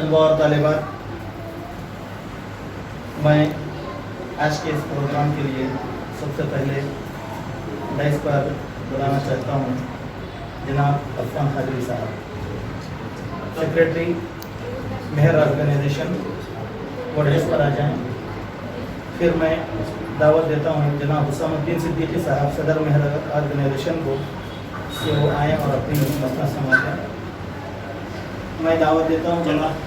طلباء اور طالبات، میں آج کے اس پروگرام کے لیے سب سے پہلے ڈائس پر بلانا چاہتا ہوں جناب عفان قادری صاحب، سیکریٹری مہر آرگنائزیشن، وہ ڈائس پر آ جائیں۔ پھر میں دعوت دیتا ہوں جناب حسام الدین صدیقی صاحب، صدر مہر آرگنائزیشن کو، کہ وہ آئیں اور اپنی مسئلہ سمجھیں۔ میں دعوت دیتا ہوں جناب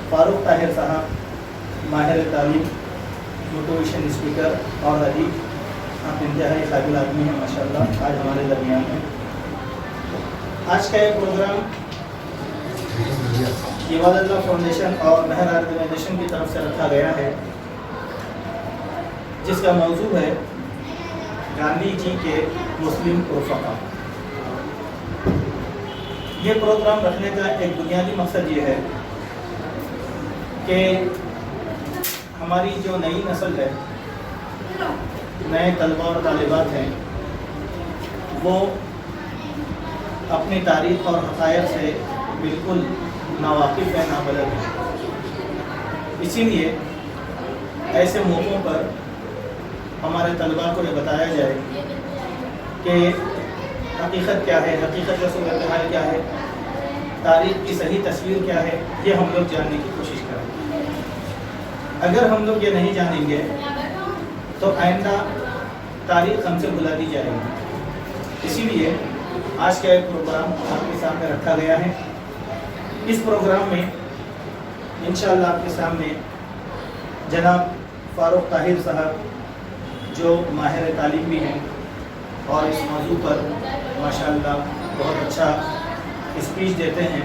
فاروق طاہر صاحب، ماہر تعلیم، موٹیویشن اسپیکر اور ادیب، آپ انتہائی قابل آدمی ہیں ماشاءاللہ، آج ہمارے درمیان ہیں۔ آج کا یہ پروگرام عباد اللہ فاؤنڈیشن اور مہر آرگنائزیشن کی طرف سے رکھا گیا ہے، جس کا موضوع ہے گاندھی جی کے مسلم رفقا۔ یہ پروگرام رکھنے کا ایک بنیادی مقصد یہ ہے کہ ہماری جو نئی نسل ہے، نئے طلباء اور طالبات ہیں، وہ اپنی تاریخ اور حقائق سے بالکل ناواقف ہے، نابلد ہے۔ اسی لیے ایسے موقعوں پر ہمارے طلباء کو یہ بتایا جائے کہ حقیقت کیا ہے، حقیقت کا صورتحال کیا ہے، تاریخ کی صحیح تصویر کیا ہے، یہ ہم لوگ جاننے کی کوشش کریں۔ اگر ہم لوگ یہ نہیں جانیں گے تو آئندہ تاریخ ہم سے بھلا دی جائے گی۔ اسی لیے آج کا ایک پروگرام آپ کے سامنے رکھا گیا ہے۔ اس پروگرام میں انشاءاللہ آپ کے سامنے جناب فاروق طاہر صاحب، جو ماہر تعلیم بھی ہیں اور اس موضوع پر ماشاءاللہ بہت اچھا اسپیچ دیتے ہیں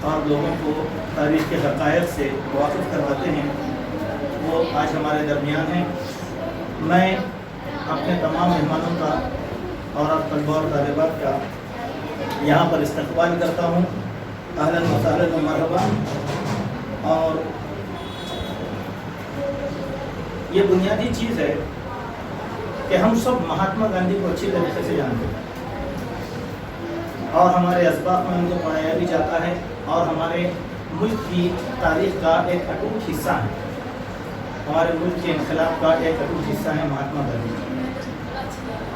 اور لوگوں کو تاریخ کے حقائق سے واقف کرواتے ہیں، وہ آج ہمارے درمیان ہیں۔ میں اپنے تمام مہمانوں کا اور آپ طلباء اور طالبات کا یہاں پر استقبال کرتا ہوں، اہلاً و سہلاً و مرحبا۔ اور یہ بنیادی چیز ہے کہ ہم سب مہاتما گاندھی کو اچھی طریقے سے جانتے ہیں اور ہمارے اسباق میں ان کو پڑھایا بھی جاتا ہے اور ہمارے ملک کی تاریخ کا ایک اٹوٹ حصہ ہے، ہمارے ملک کے انقلاب کا ایک اٹوٹ حصہ ہے مہاتما گاندھی۔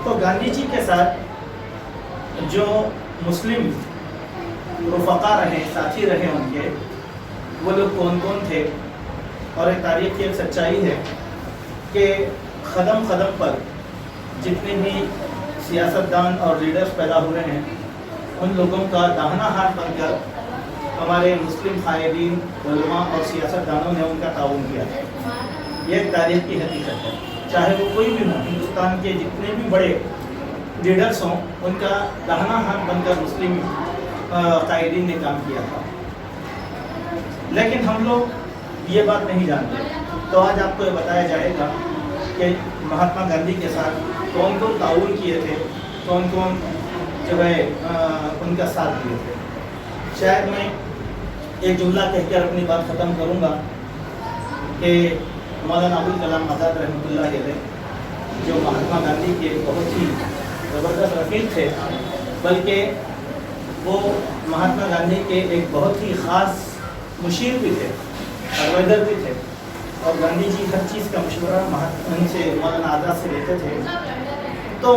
تو گاندھی جی کے ساتھ جو مسلم رفقا رہے، ساتھی رہے ان کے، وہ لوگ کون کون تھے، اور ایک تاریخ کی ایک سچائی ہے کہ قدم قدم پر جتنے بھی سیاستدان اور لیڈرز پیدا ہوئے ہیں، ان لوگوں کا داہنا ہاتھ بن کر ہمارے مسلم قائدین، علماء اور سیاستدانوں نے ان کا تعاون کیا ہے۔ یہ ایک تاریخ کی حقیقت ہے، چاہے وہ کوئی بھی ہو، ہندوستان کے جتنے بھی بڑے لیڈرز ہوں، ان کا داہنا ہاتھ بن کر مسلم قائدین نے کام کیا تھا۔ لیکن ہم لوگ یہ بات نہیں جانتے، تو آج آپ کو یہ بتایا جائے گا کہ مہاتما گاندھی کے ساتھ کون کون تعاون کیے تھے، کون کون جو ہے ان کا ساتھ دیے تھے۔ شاید میں ایک جملہ کہہ کر اپنی بات ختم کروں گا کہ مولانا ابوالکلام آزاد رحمۃ اللہ علیہ، جو مہاتما گاندھی کے بہت ہی زبردست رفیق تھے، بلکہ وہ مہاتما گاندھی کے ایک بہت ہی خاص مشیر بھی تھے، ایڈوائزر بھی تھے، اور گاندھی جی ہر چیز کا مشورہ ان سے، مولانا آزاد سے لیتے تھے۔ تو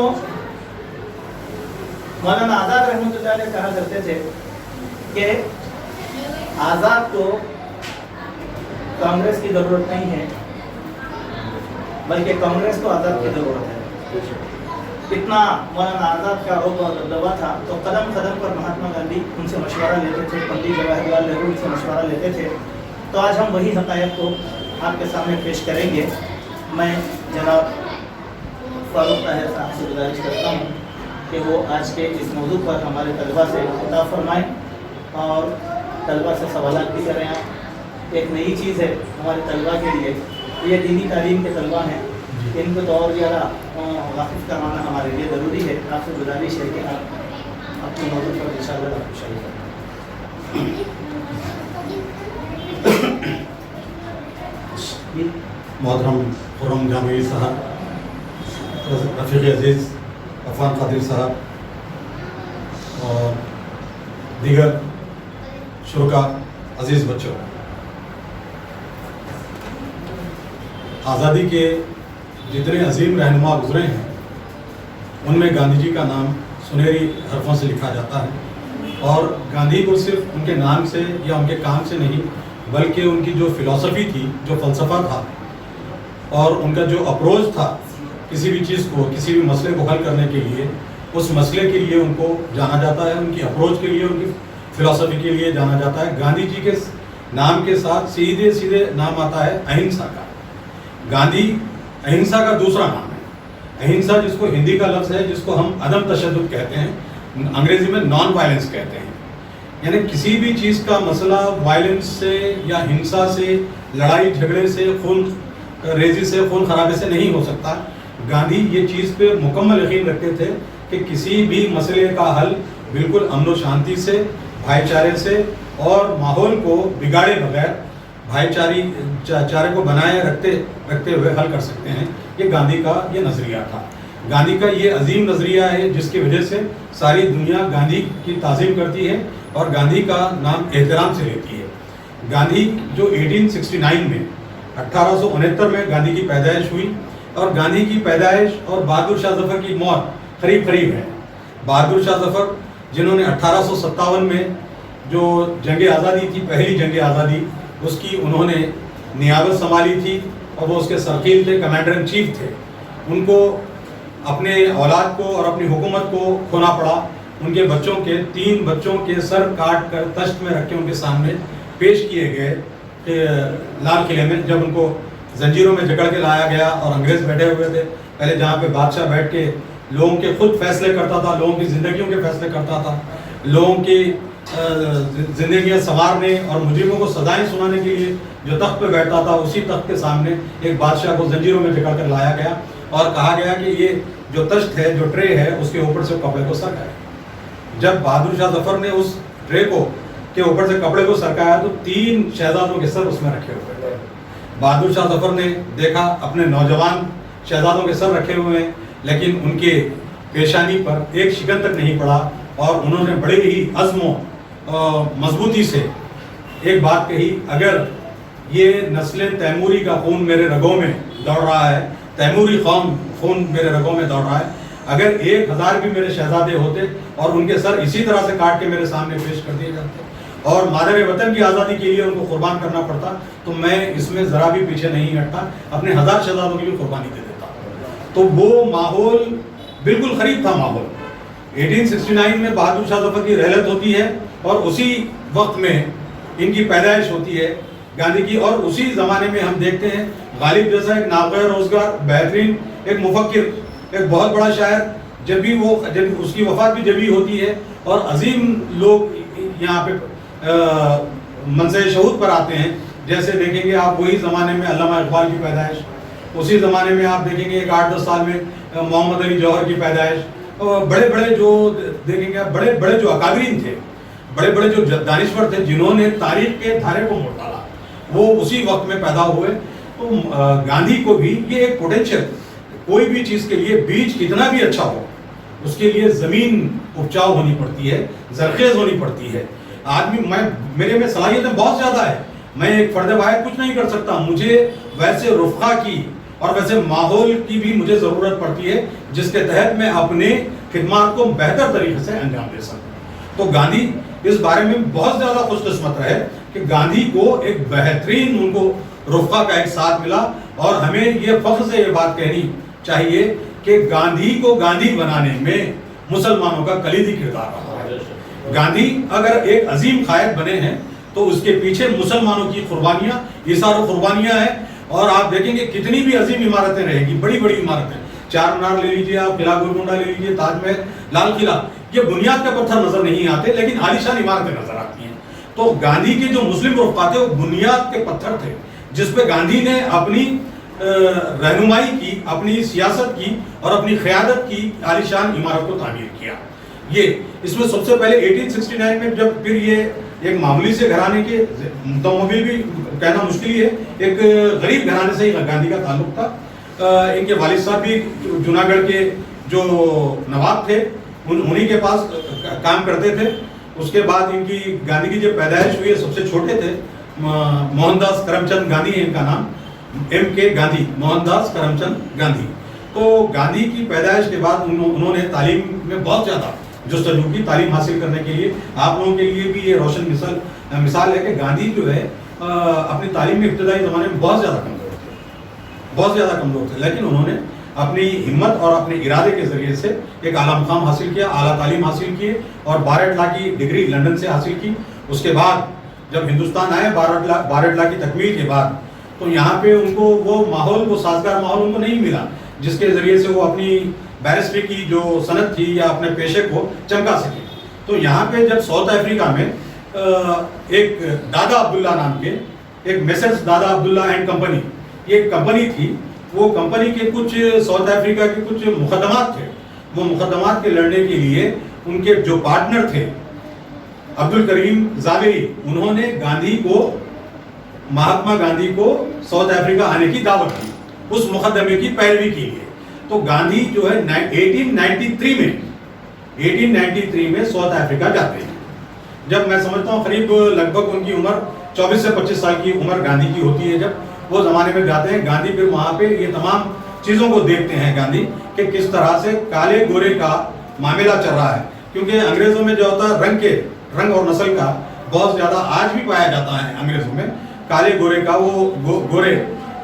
مولانا آزاد رحمۃ اللہ علیہ کہا کرتے تھے کہ آزاد کو کانگریس کی ضرورت نہیں ہے، بلکہ کانگریس کو آزاد کی ضرورت ہے۔ اتنا مولانا آزاد کا رعب اور دبدبہ تھا، تو قدم قدم پر مہاتما گاندھی ان سے مشورہ لیتے تھے، پنڈت جواہر لال نہرو ان سے مشورہ لیتے تھے۔ تو آج ہم وہی حقائق کو آپ کے سامنے پیش کریں گے۔ میں جناب فاروق طاہر صاحب سے گزارش کرتا ہوں کہ وہ آج کے اس موضوع پر ہمارے طلباء سے خطاب فرمائیں اور طلباء سے سوالات بھی کریں۔ ایک نئی چیز ہے ہمارے طلباء کے لیے، یہ دینی تعلیم کے طلباء ہیں، ان کو تو اور زیادہ واقف کروانا ہمارے لیے ضروری ہے۔ آپ سے گزارش ہے کہ آپ اپنے موضوع پر انشاءاللہ آپ شریک کریں۔ محترم خرم جامعی صاحب، رفیق عزیز عفان قادری صاحب اور دیگر شرکا، عزیز بچوں، آزادی کے جتنے عظیم رہنما گزرے ہیں ان میں گاندھی جی کا نام سنہری حرفوں سے لکھا جاتا ہے، اور گاندھی کو صرف ان کے نام سے یا ان کے کام سے نہیں بلکہ ان کی جو فلسفی تھی، جو فلسفہ تھا اور ان کا جو اپروچ تھا کسی بھی چیز کو، کسی بھی مسئلے کو حل کرنے کے لیے، اس مسئلے کے لیے ان کو جانا جاتا ہے، ان کی اپروچ کے لیے، ان کی فلسفی کے لیے جانا جاتا ہے۔ گاندھی جی کے نام کے ساتھ سیدھے نام آتا ہے اہنسا کا۔ گاندھی اہنسا کا دوسرا نام ہے۔ اہنسا جس کو ہندی کا لفظ ہے، جس کو ہم عدم تشدد کہتے ہیں، انگریزی میں نان وائلنس کہتے ہیں، یعنی کسی بھی چیز کا مسئلہ وائلنس سے یا ہنسا سے، لڑائی جھگڑے سے، خون ریزی سے، خون خرابے سے نہیں ہو سکتا۔ گاندھی یہ چیز پہ مکمل یقین رکھتے تھے کہ کسی بھی مسئلے کا حل بالکل امن و شانتی سے، بھائی چارے سے اور ماحول کو بگاڑے بغیر بھائی چارے کو بنائے رکھتے ہوئے حل کر سکتے ہیں۔ یہ گاندھی کا یہ نظریہ تھا۔ گاندھی کا یہ عظیم نظریہ ہے جس کی وجہ سے ساری دنیا گاندھی کی تعظیم کرتی ہے اور گاندھی کا نام احترام سے لیتی ہے۔ گاندھی جو 1869 میں 1869 میں گاندھی کی پیدائش ہوئی، اور گاندھی کی پیدائش اور بہادر شاہ ظفر کی موت قریب ہے۔ بہادر شاہ ظفر جنہوں نے 1857 میں جو جنگ آزادی تھی، پہلی جنگ آزادی، اس کی انہوں نے نیابت سنبھالی تھی اور وہ اس کے سرخیل تھے، کمانڈر ان چیف تھے۔ ان کو اپنے اولاد کو اور اپنی حکومت کو کھونا پڑا۔ ان کے بچوں کے 3 بچوں کے سر کاٹ کر تشت میں رکھ کے ان کے سامنے پیش کیے گئے لال قلعے میں، جب ان کو زنجیروں میں جکڑ کے لایا گیا اور انگریز بیٹھے ہوئے تھے۔ پہلے جہاں پہ بادشاہ بیٹھ کے لوگوں کے خود فیصلے کرتا تھا، لوگوں کی زندگیوں کے فیصلے کرتا تھا، لوگوں کی زندگیاں سنوارنے اور مجرموں کو سزائیں سنانے کے لیے جو تخت پہ بیٹھتا تھا، اسی تخت کے سامنے ایک بادشاہ کو زنجیروں میں جکڑ کر لایا گیا اور کہا گیا کہ یہ جو تشت ہے، جو ٹرے ہے، اس کے اوپر سے کپڑے کو سرکائے۔ جب بہادر شاہ ظفر نے اس ٹرے کو کے اوپر سے کپڑے کو سرکایا تو 3 شہزادوں کے سر اس میں رکھے ہوئے تھے۔ بہادر شاہ ظفر نے دیکھا اپنے نوجوان شہزادوں کے سر رکھے ہوئے ہیں، لیکن ان کے پیشانی پر ایک شکن تک نہیں پڑا، اور انہوں نے بڑے ہی عزم و مضبوطی سے ایک بات کہی، اگر یہ نسل تیموری کا خون میرے رگوں میں دوڑ رہا ہے، تیموری خون میرے رگوں میں دوڑ رہا ہے، اگر 1000 بھی میرے شہزادے ہوتے اور ان کے سر اسی طرح سے کاٹ کے میرے سامنے پیش کر دیے جاتے اور مادر وطن کی آزادی کے لیے ان کو قربان کرنا پڑتا، تو میں اس میں ذرا بھی پیچھے نہیں ہٹتا، اپنے 1000 شہزادوں کی بھی قربانی دے دیتا۔ تو وہ ماحول بالکل قریب تھا۔ ماحول 1869 میں بہادر شاہ ظفر کی رحلت ہوتی ہے اور اسی وقت میں ان کی پیدائش ہوتی ہے گاندھی کی، اور اسی زمانے میں ہم دیکھتے ہیں غالب جیسا ایک نابغہ روزگار، بہترین ایک مفکر، ایک بہت بڑا شاعر، جب اس کی وفات بھی جبھی ہوتی ہے، اور عظیم لوگ یہاں پہ منصب شہود پر آتے ہیں۔ جیسے دیکھیں گے آپ وہی زمانے میں علامہ اقبال کی پیدائش، اسی زمانے میں آپ دیکھیں گے 8-10 سال میں محمد علی جوہر کی پیدائش، بڑے بڑے جو دیکھیں گے آپ بڑے بڑے جو اکابرین تھے، بڑے بڑے جو دانشور تھے جنہوں نے تاریخ کے دھارے کو موڑ ڈالا، وہ اسی وقت میں پیدا ہوئے۔ تو گاندھی کو بھی یہ ایک پوٹینشیل، کوئی بھی چیز کے لیے بیج کتنا بھی اچھا ہو، اس کے لیے زمین اپجاؤ ہونی پڑتی ہے، زرخیز ہونی پڑتی ہے۔ آدمی میرے میں صلاحیتیں بہت زیادہ ہے، میں ایک فرد واحد کچھ نہیں کر سکتا، مجھے ویسے رفقا کی اور ویسے ماحول کی بھی مجھے ضرورت پڑتی ہے جس کے تحت میں اپنے خدمات کو بہتر طریقے سے انجام دے سکوں۔ تو گاندھی اس بارے میں بہت زیادہ خوش قسمت رہے کہ گاندھی کو ایک بہترین ان کو رفقا کا ایک ساتھ ملا، اور ہمیں یہ فخر سے یہ بات کہنی چاہیے کہ گاندھی کو گاندھی بنانے میں مسلمانوں کا کلیدی کردار رہا ہے۔ گاندھی اگر ایک عظیم قائد بنے ہیں تو اس کے پیچھے مسلمانوں کی قربانیاں، ایثار و قربانیاں ہیں، اور آپ دیکھیں گے کتنی بھی عظیم عمارتیں رہیں گی، بڑی بڑی عمارتیں، چار مینار لے لیجیے آپ، قلعہ گولکنڈہ لے لیجیے، تاج محل، لال قلعہ، یہ بنیاد کے پتھر نظر نہیں آتے لیکن عالیشان عمارتیں نظر آتی ہیں۔ تو گاندھی کے جو مسلم رفقا تھے وہ بنیاد کے پتھر تھے جس پہ گاندھی نے اپنی رہنمائی کی، اپنی سیاست کی اور اپنی قیادت کی عالیشان عمارت کو تعمیر کیا۔ یہ اس میں سب سے پہلے 1869 میں جب پھر یہ ایک معمولی سے گھرانے کے متمول بھی کہنا مشکل ہی ہے، ایک غریب گھرانے سے ہی گاندھی کا تعلق تھا۔ ان کے والد صاحب بھی جوناگڑھ کے جو نواب تھے انہی کے پاس کام کرتے تھے۔ اس کے بعد ان کی گاندھی کی جب پیدائش ہوئی ہے، سب سے چھوٹے تھے، موہن داس کرم چند گاندھی ہے ان کا نام۔ MK گاندھی، موہن داس کرم چند گاندھی. تو گاندھی کی پیدائش کے بعد انہوں نے تعلیم میں بہت زیادہ جستجو کی تعلیم حاصل کرنے کے لیے. آپ لوگوں کے لیے بھی یہ روشن مثال ہے کہ گاندھی جو ہے اپنی تعلیم میں ابتدائی زمانے میں بہت زیادہ کمزور تھے، لیکن انہوں نے اپنی ہمت اور اپنے ارادے کے ذریعے سے ایک اعلیٰ مقام حاصل کیا، اعلیٰ تعلیم حاصل کیے اور بارٹ لا کی ڈگری لندن سے حاصل کی. اس کے بعد جب ہندوستان آئے بارٹ لا کی تکمیل کے بعد، تو یہاں پہ ان کو وہ سازگار ماحول ان کو نہیں ملا جس کے ذریعے سے وہ اپنی بیرسٹری کی جو صنعت تھی یا اپنے پیشے کو چمکا سکے. تو یہاں پہ جب ساؤتھ افریقہ میں ایک دادا عبداللہ نام کے ایک میسرز دادا عبداللہ اینڈ کمپنی، یہ ایک کمپنی تھی، وہ کمپنی کے کچھ ساؤتھ افریقہ کے کچھ مقدمات تھے. وہ مقدمات کے لڑنے کے لیے ان کے جو پارٹنر تھے عبد الکریم زاویری، انہوں نے مہاتما گاندھی کو ساؤتھ افریقہ آنے کی دعوت دی اس مقدمے کی پیروی کے لیے. تو گاندھی جو ہے 1893 میں ساؤتھ افریقہ جاتے ہیں. جب میں سمجھتا ہوں قریب لگ بھگ ان کی عمر 24 سے 25 سال کی عمر گاندھی کی ہوتی ہے جب وہ زمانے میں جاتے ہیں. گاندھی پھر وہاں پہ یہ تمام چیزوں کو دیکھتے ہیں گاندھی کہ کس طرح سے کالے گورے کا معاملہ چل رہا ہے، کیونکہ انگریزوں میں جو ہوتا ہے رنگ اور نسل کا بہت زیادہ آج بھی پایا جاتا ہے انگریزوں میں. کالے گورے کا وہ گورے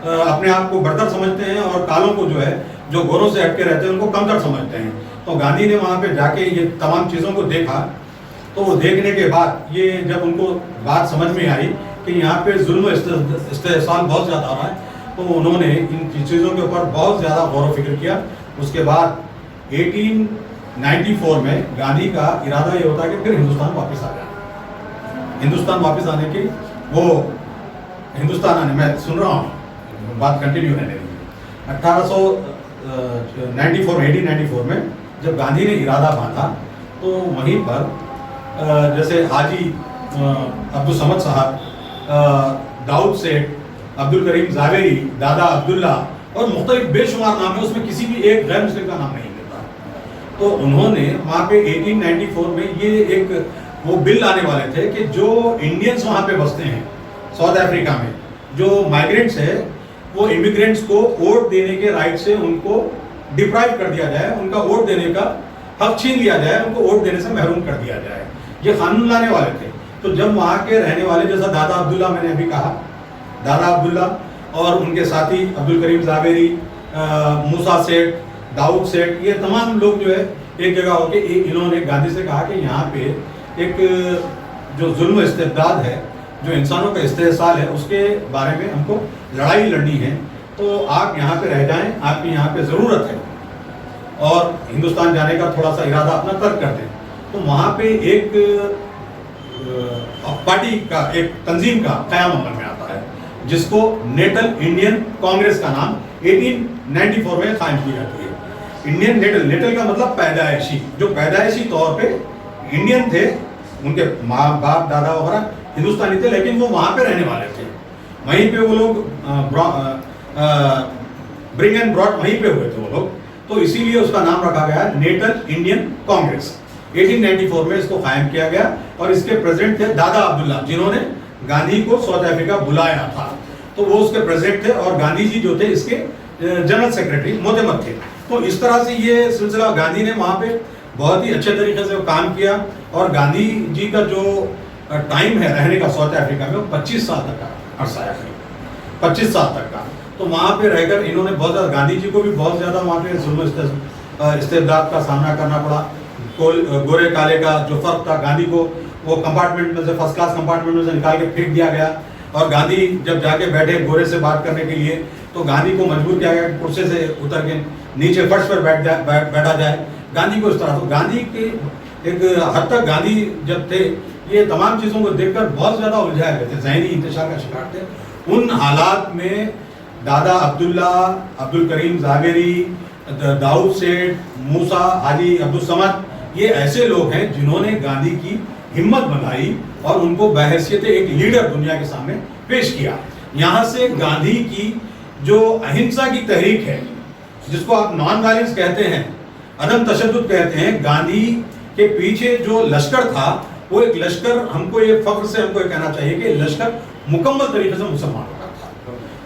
اپنے آپ کو برتر سمجھتے ہیں اور کالوں کو جو ہے جو گوروں سے ہٹ کے رہتے ہیں ان کو کمتر سمجھتے ہیں. تو گاندھی نے وہاں پہ جا کے یہ تمام چیزوں کو دیکھا. تو وہ دیکھنے کے بعد یہ جب ان کو بات سمجھ میں آئی کہ یہاں پہ ظلم و استحصال بہت زیادہ آ رہا ہے، تو انہوں نے ان چیزوں کے اوپر بہت زیادہ غور و فکر کیا. اس کے بعد 1894 میں گاندھی کا ارادہ یہ ہوتا ہے کہ پھر ہندوستان واپس آ جائے. ہندوستان واپس آنے کی میں سن رہا ہوں، بات کنٹینیو ہے. 1894 میں جب گاندھی نے ارادہ باندھا تو وہیں پر جیسے حاجی عبدالصمد صاحب، داؤد سیٹھ، عبد الکریم زاویری، دادا عبداللہ اور مختلف بے شمار نام ہے، اس میں کسی بھی ایک غیر مسلم کا نام نہیں ملتا. تو انہوں نے وہاں پہ 1894 میں یہ ایک وہ بل لانے والے تھے کہ جو انڈینز وہاں پہ بستے ہیں ساؤتھ افریقہ میں، جو مائیگرینٹس ہے، وہ امیگرینٹس کو ووٹ دینے کے رائٹ سے ان کو ڈپرائیو کر دیا جائے، ان کا ووٹ دینے کا حق چھین لیا جائے، ان کو ووٹ دینے سے محروم کر دیا جائے. یہ قانون لانے والے تھے. تو جب وہاں کے رہنے والے جیسا دادا عبداللہ میں نے ابھی کہا، دادا عبداللہ اور ان کے ساتھی عبد الکریم زاویری، موسیٰ سیٹھ، داؤد سیٹھ، یہ تمام لوگ جو ہے ایک جگہ ہو کے انہوں نے گاندھی سے کہا کہ یہاں پہ ایک جو ظلم و استبداد ہے، جو انسانوں کا استحصال ہے، اس کے بارے میں ہم کو لڑائی لڑنی ہے. تو آپ یہاں پہ رہ جائیں، آپ کی یہاں پہ ضرورت ہے، اور ہندوستان جانے کا تھوڑا سا ارادہ اپنا ترک کر دیں. تو وہاں پہ ایک پارٹی کا، ایک تنظیم کا قیام عمل میں آتا ہے جس کو نیٹل انڈین کانگریس کا نام 1894 میں قائم کی جاتی ہے. انڈین نیٹل کا مطلب پیدائشی، جو پیدائشی طور پہ انڈین تھے، ان کے ماں باپ دادا وغیرہ ہندوستانی تھے، لیکن وہ وہاں پہ رہنے والے تھے. وہیں پہ وہ لوگ برنگ اینڈ براٹ وہیں پہ ہوئے تھے وہ لوگ. تو اسی لیے اس کا نام رکھا گیا نیٹل انڈین کانگریس. 1894 میں اس کو قائم کیا گیا اور اس کے پریزیڈنٹ تھے دادا عبداللہ، جنہوں نے گاندھی کو ساؤتھ افریقہ بلایا تھا. تو وہ اس کے پریزیڈنٹ تھے اور گاندھی جی جو تھے اس کے جنرل سیکرٹری معتمد تھے. تو اس طرح سے یہ سلسلہ گاندھی نے وہاں پہ بہت ہی اچھے طریقے سے کام کیا. اور گاندھی جی کا جو ٹائم ہے رہنے کا ساؤتھ افریقہ میں، وہ 25 سال تک کا عرصہ ہے، 25 سال تک کا. تو وہاں پہ رہ کر انہوں نے بہت زیادہ، گاندھی جی کو بھی بہت زیادہ وہاں پہ ظلم و استبداد کا سامنا کرنا پڑا. گورے کالے کا جو فرق تھا، گاندھی کو وہ کمپارٹمنٹ میں سے، فرسٹ کلاس کمپارٹمنٹ میں سے نکال کے پھینک دیا گیا. اور گاندھی جب جا کے بیٹھے گورے سے بات کرنے کے لیے، تو گاندھی کو مجبور کیا گیا کہ کرسی سے اتر کے نیچے فرش پر بیٹھا جائے. گاندھی کو اس طرح، تو گاندھی کے ایک حد تک گاندھی جب تھے یہ تمام چیزوں کو دیکھ کر بہت زیادہ الجھائے ہوئے تھے، ذہنی انتشار کا شکار تھے. ان حالات میں دادا عبداللہ، عبد الکریم زاویری، داؤد سیٹھ، موسیٰ، حاجی عبدالصمد، یہ ایسے لوگ ہیں جنہوں نے گاندھی کی ہمت بنائی اور ان کو بحیثیت ایک لیڈر دنیا کے سامنے پیش کیا. یہاں سے گاندھی کی جو اہنسا کی تحریک ہے، جس کو آپ نان وائلنس کہتے ہیں، عدم تشدد کہتے ہیں، گاندھی کے پیچھے جو لشکر تھا وہ ایک لشکر، ہم کو یہ فخر سے ہم کو یہ کہنا چاہیے کہ لشکر مکمل طریقے سے مسلمانوں کا تھا.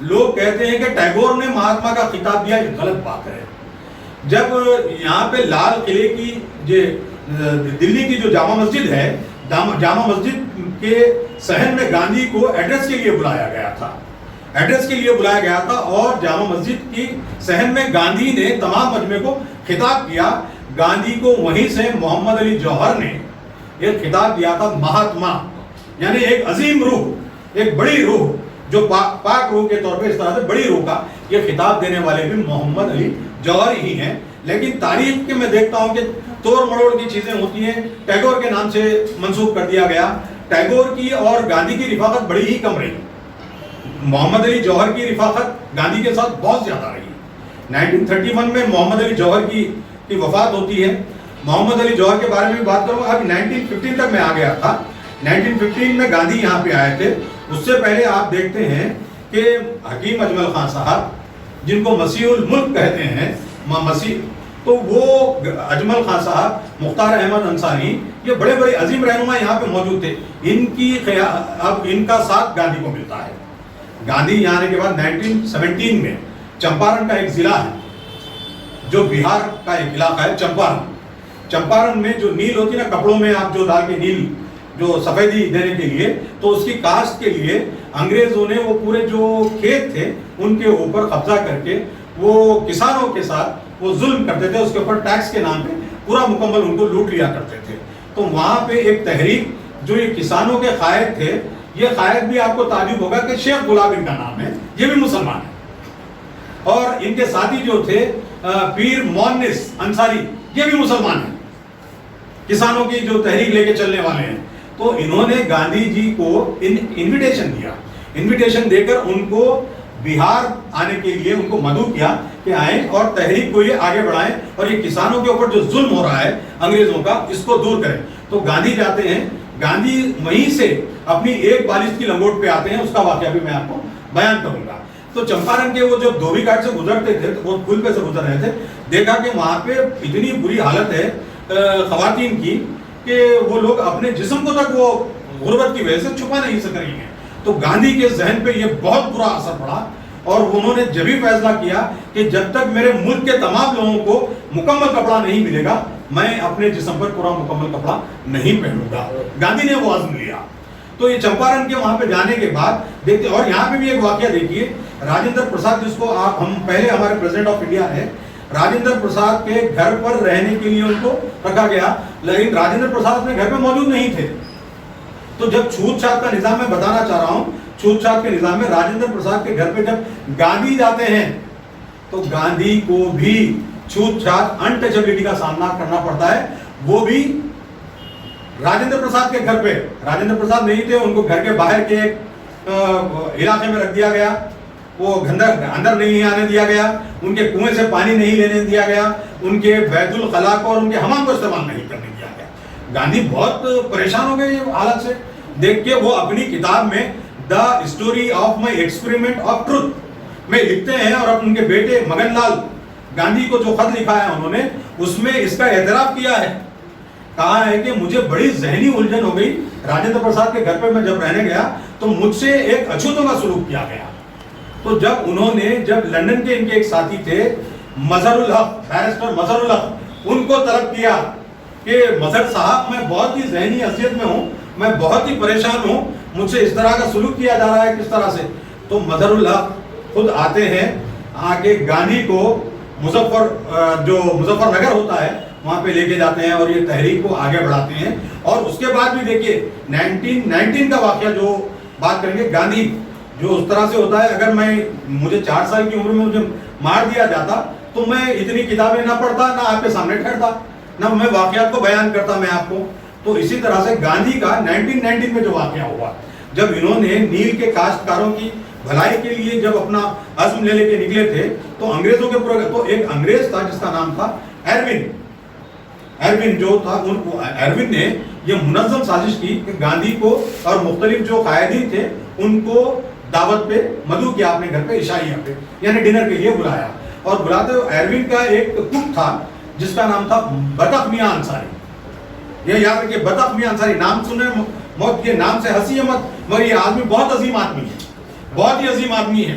لوگ کہتے ہیں کہ ٹیگور نے مہاتما کا خطاب دیا، یہ غلط بات ہے۔ جب یہاں پہ لال قلعے کی دلی کی جو جامع مسجد ہے، جامع مسجد کے صحن میں گاندھی کو ایڈریس کے لیے بلایا گیا تھا، ایڈریس کے لیے بلایا گیا تھا، اور جامع مسجد کی صحن میں گاندھی نے تمام مجمع کو خطاب کیا۔ گاندھی کو وہیں سے محمد علی جوہر نے ایک خطاب دیا تھا مہاتما، یعنی ایک عظیم روح، ایک بڑی روح، جو پاک روح کے طور پہ اس طرح سے بڑی روح کا یہ خطاب دینے والے بھی محمد علی جوہر ہی ہیں۔ لیکن تاریخ کے میں دیکھتا ہوں کہ توڑ مڑوڑ کی چیزیں ہوتی ہیں، ٹیگور کے نام سے منسوب کر دیا گیا۔ ٹیگور کی اور گاندھی کی رفاقت بڑی ہی کم رہی، محمد علی جوہر کی رفاقت گاندھی کے ساتھ بہت زیادہ رہی۔ 1931 میں محمد علی جوہر کی وفات ہوتی ہے۔ محمد علی جوہر کے بارے میں بات کروں، اب 1915 تک میں آ گیا تھا۔ 1915 میں گاندھی یہاں پہ آئے تھے۔ اس سے پہلے آپ دیکھتے ہیں کہ حکیم اجمل خان صاحب، جن کو مسیح الملک کہتے ہیں، مسیح، تو وہ اجمل خان صاحب، مختار احمد انصاری، یہ بڑے بڑے عظیم رہنما یہاں پہ موجود تھے۔ اب ان کا ساتھ گاندھی کو ملتا ہے۔ گاندھی یہاں آنے کے بعد 1917 میں چمپارن کا ایک ضلع ہے جو بہار کا ایک علاقہ ہے، چمپارن میں جو نیل ہوتی ہے نا، کپڑوں میں آپ جو ڈال کے نیل جو سفیدی دینے کے لیے، تو اس کی کاشت کے لیے انگریزوں نے وہ پورے جو کھیت تھے ان کے اوپر قبضہ کر کے وہ کسانوں کے ساتھ وہ ظلم کرتے تھے، اس کے اوپر ٹیکس کے نام پہ پورا مکمل ان کو لوٹ لیا کرتے تھے۔ تو وہاں پہ ایک تحریک، جو یہ کسانوں کے قائد تھے، یہ قائد بھی آپ کو تعجب ہوگا کہ شیخ گلاب ان کا نام ہے، یہ بھی مسلمان ہے، اور ان کے ساتھی جو تھے پیر مونس انصاری، یہ بھی مسلمان ہیں، کسانوں کی جو تحریک لے کے چلنے والے ہیں۔ تو انہوں نے گاندھی جی کو انویٹیشن دیا، انویٹیشن دے کر ان کو بہار آنے کے لیے ان کو مدعو کیا کہ آئیں اور تحریک کو یہ آگے بڑھائیں، اور یہ کسانوں کے اوپر جو ظلم ہو رہا ہے انگریزوں کا، اس کو دور کریں۔ تو گاندھی جاتے ہیں، گاندھی وہیں سے اپنی ایک بالش کی لنگوٹ پہ آتے ہیں، اس کا واقعہ بھی میں آپ کو بیان کروں گا۔ تو چمپارن کے وہ جب دھوبی گھاٹ سے گزرتے تھے، تو وہ پل پہ سے گزر رہے تھے، دیکھا کہ وہاں پہ اتنی بری حالت ہے خواتین کی کہ وہ لوگ اپنے جسم کو تک وہ غربت کی وجہ سے چھپا نہیں سک رہی ہیں۔ تو گاندھی کے ذہن پہ یہ بہت برا اثر پڑا، اور انہوں نے جب ہی فیصلہ کیا کہ جب تک میرے ملک کے تمام لوگوں کو مکمل کپڑا نہیں ملے گا، میں اپنے جسم پر پورا مکمل کپڑا نہیں پہنوں گا۔ گاندھی نے وہ عزم لیا۔ تو یہ چمپارن کے وہاں پہ جانے کے بعد دیکھتے، اور یہاں پہ بھی ایک واقعہ دیکھیے، راجندر پرساد، جس کو ہم پہلے ہمارے پریزیڈنٹ آف انڈیا ہے، راجندر پرساد کے گھر پر رہنے کے لیے ان کو رکھا گیا، لیکن راجندر پرساد اپنے گھر پہ موجود نہیں تھے۔ تو جب چھوت چھات کا نظام میں بتانا چاہ رہا ہوں، چھوت چھات کے نظام میں راجندر پرساد کے گھر پہ جب گاندھی جاتے ہیں تو گاندھی کو بھی چھوت چھات انٹچبلٹی کا سامنا کرنا پڑتا ہے، وہ بھی راجندر پرساد کے گھر پہ۔ راجندر پرساد نہیں تھے، ان کو گھر کے باہر کے ایک علاقے میں رکھ دیا گیا، وہ اندر نہیں آنے دیا گیا، ان کے کنویں سے پانی نہیں لینے دیا گیا، ان کے بیت الخلا کو اور ان کے حمام کو استعمال نہیں کرنے دیا گیا۔ گاندھی بہت پریشان ہو گئے یہ حالت سے دیکھ کے۔ وہ اپنی کتاب میں the story of my experiment of truth میں لکھتے ہیں، اور ان کے بیٹے مگن لال گاندھی کو جو خط لکھا ہے انہوں نے، اس میں اس کا اعتراف کیا ہے، کہا ہے کہ مجھے بڑی ذہنی الجھن ہو گئی، راجندر پرساد کے گھر پہ میں جب رہنے گیا تو مجھ سے ایک اچھوتوں کا سلوک کیا گیا۔ تو جب انہوں نے، جب لندن کے ان کے ایک ساتھی تھے مظہر الحق، بیرسٹر مظہر الحق، ان کو طلب کیا کہ مظہر صاحب، میں بہت ہی ذہنی اذیت میں ہوں، میں بہت ہی پریشان ہوں، مجھ سے اس طرح کا سلوک کیا جا رہا ہے، کس طرح سے؟ تو مظہر الحق خود آتے ہیں، آ کے گاندھی کو جو مظفر نگر ہوتا ہے وہاں پہ لے کے جاتے ہیں، اور یہ تحریک کو آگے بڑھاتے ہیں۔ اور اس کے بعد بھی دیکھیے 1919 کا واقعہ جو بات کریں گے، گاندھی جو اس طرح سے ہوتا ہے، اگر مجھے 4 سال کی عمر میں مجھے مار دیا جاتا تو میں اتنی کتابیں نہ پڑھتا، نہ آپ کے سامنے ٹھہرتا، نہ میں واقعات کو بیان کرتا میں آپ کو۔ تو اسی طرح سے گاندھی کا 1919 میں جو واقعہ ہوا، جب انہوں نے نیل کے کاشتکاروں کی بھلائی کے لیے جب اپنا عزم لے کے نکلے تھے، تو انگریزوں کے پورے، تو ایک انگریز تھا جس کا نام تھا ایروین جو تھا، ایروین نے یہ منظم سازش کی کہ گاندھی کو اور مختلف جو قائدین تھے ان کو دعوت پہ مدعو کیا اپنے گھر پہ، عشائیہ پہ، یعنی ڈنر کے لیے بلایا۔ اور بلاتے ہوئے ایروین کا ایک کک تھا جس کا نام تھا بطخ میاں انصاری۔ یہ یاد رکھیے، بطخ میاں انصاری، نام سنے موت کے نام سے ہنسی ہے مت، مگر یہ آدمی بہت عظیم آدمی ہے، بہت ہی عظیم آدمی ہے۔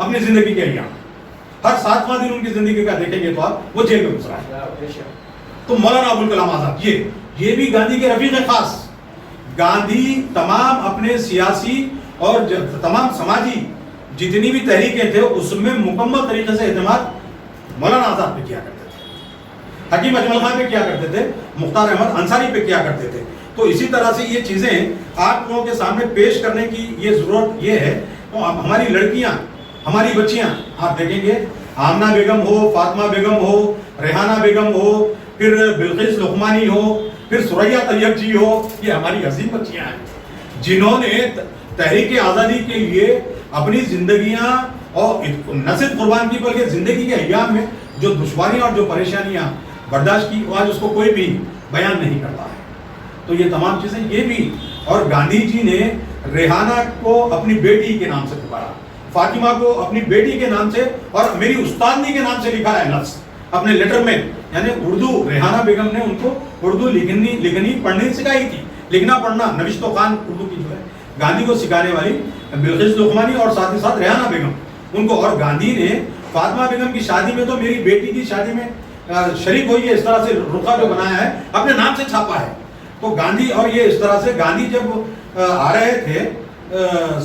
اپنی زندگی کے ایام. ہر 7واں دن ان کی زندگی کا دیکھیں گے تو آپ وہ جیل میں گزرا ہے. تو مولانا ابوالکلام آزاد یہ بھی گاندھی کے رفیق خاص. گاندھی تمام اپنے سیاسی اور تمام سماجی جتنی بھی تحریکیں تھے اس میں مکمل طریقے سے اعتماد مولانا آزاد پہ کیا کرتے تھے, حکیم اجمل خان پہ کیا کرتے تھے, مختار احمد انصاری پہ کیا کرتے تھے. تو اسی طرح سے یہ چیزیں آپ لوگوں کے سامنے پیش کرنے کی یہ ضرورت یہ ہے. تو ہماری لڑکیاں, ہماری بچیاں آپ دیکھیں گے, آمنہ بیگم ہو, فاطمہ بیگم ہو, ریحانہ بیگم ہو, پھر بلقیس لقمانی ہو, پھر ثریا طیب جی ہو, یہ ہماری عظیم بچیاں ہیں جنہوں نے تحریک آزادی کے لیے اپنی زندگیاں اور نہ صرف قربان کی بلکہ زندگی کے ایام میں جو دشواریاں اور جو پریشانیاں برداشت کی, آج اس کو کوئی بھی بیان نہیں کرتا ہے. تو یہ تمام چیزیں یہ بھی, اور گاندھی جی نے ریحانہ کو اپنی بیٹی کے نام سے پکارا, فاطمہ کو اپنی بیٹی کے نام سے, اور میری استادنی کے نام سے لکھا ہے لفظ اپنے لیٹر میں. یعنی اردو, ریحانہ بیگم نے ان کو اردو لکھنی پڑھنی سکھائی تھی, لکھنا پڑھنا نوشت و خوان اردو کی جو ہے گاندھی کو سکھانے والی بلقیس لقمانی اور ساتھ ہی ساتھ ریحانہ بیگم ان کو. اور گاندھی نے فاطمہ بیگم کی شادی میں تو میری بیٹی کی شادی میں شریک ہوئی ہے, اس طرح سے رخا جو بنایا ہے اپنے نام سے چھاپا ہے. تو گاندھی, اور یہ اس طرح سے گاندھی جب آ رہے تھے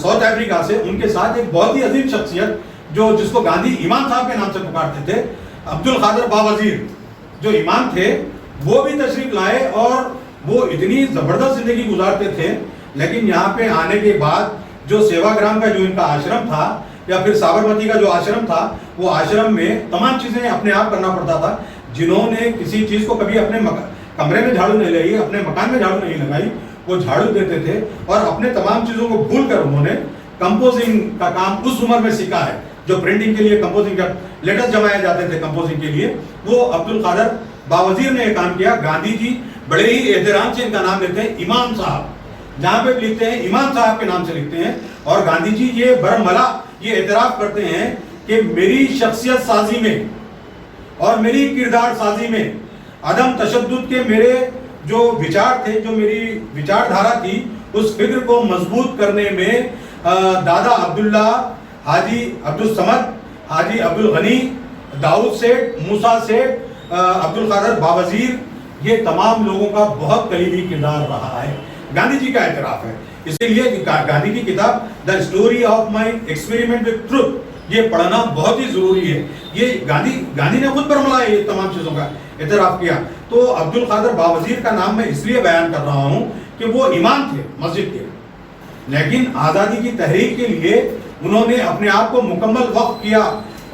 ساؤتھ افریقہ سے, ان کے ساتھ ایک بہت ہی عظیم شخصیت جس کو گاندھی امام صاحب کے نام سے پکارتے تھے, عبدالقادر باوزیر جو امام تھے, وہ بھی تشریف لائے اور وہ اتنی زبردست زندگی گزارتے تھے. لیکن یہاں پہ آنے کے بعد جو سیوا گرام کا جو ان کا آشرم تھا یا پھر سابرمتی کا جو آشرم تھا, وہ آشرم میں تمام چیزیں اپنے آپ کرنا پڑتا تھا. جنہوں نے کسی چیز کو کبھی اپنے کمرے میں جھاڑو نہیں لگائی, اپنے مکان میں جھاڑو نہیں لگائی, وہ جھاڑو دیتے تھے اور اپنے تمام چیزوں کو بھول کر انہوں نے کمپوزنگ کا کام اس عمر میں سیکھا ہے. جو پرنٹنگ کے لیے کمپوزنگ کا لیٹرز جمائے جاتے تھے کمپوزنگ کے لیے, وہ عبدالقادر باوزیر نے یہ کام کیا. گاندھی جی بڑے ہی احترام سے ان کا نام لیتے ہیں امام صاحب, جہاں پہ لکھتے ہیں امام صاحب کے نام سے لکھتے ہیں. اور گاندھی جی یہ برملا یہ اعتراف کرتے ہیں کہ میری شخصیت سازی میں اور میری کردار سازی میں عدم تشدد کے میرے جو وچار تھے, جو میری وچار دھارا تھی, اس فکر کو مضبوط کرنے میں دادا عبداللہ, حاجی عبدالصمد, حاجی عبدالغنی, داؤد سیٹھ, موسیٰ سیٹھ, عبدالقادر باوزیر, یہ تمام لوگوں کا بہت قریبی کردار رہا ہے. گاندھی جی کا اعتراف ہے. اسی لیے گاندھی کی کتاب the story of my experiment with truth یہ پڑھنا بہت ہی ضروری ہے. یہ گاندھی نے خود برملا یہ تمام چیزوں کا اعتراف کیا. تو عبدالقادر باوزیر کا نام میں اس لیے بیان کر رہا ہوں کہ وہ امام تھے مسجد کے, لیکن آزادی کی تحریک کے لیے انہوں نے اپنے آپ کو مکمل وقف کیا.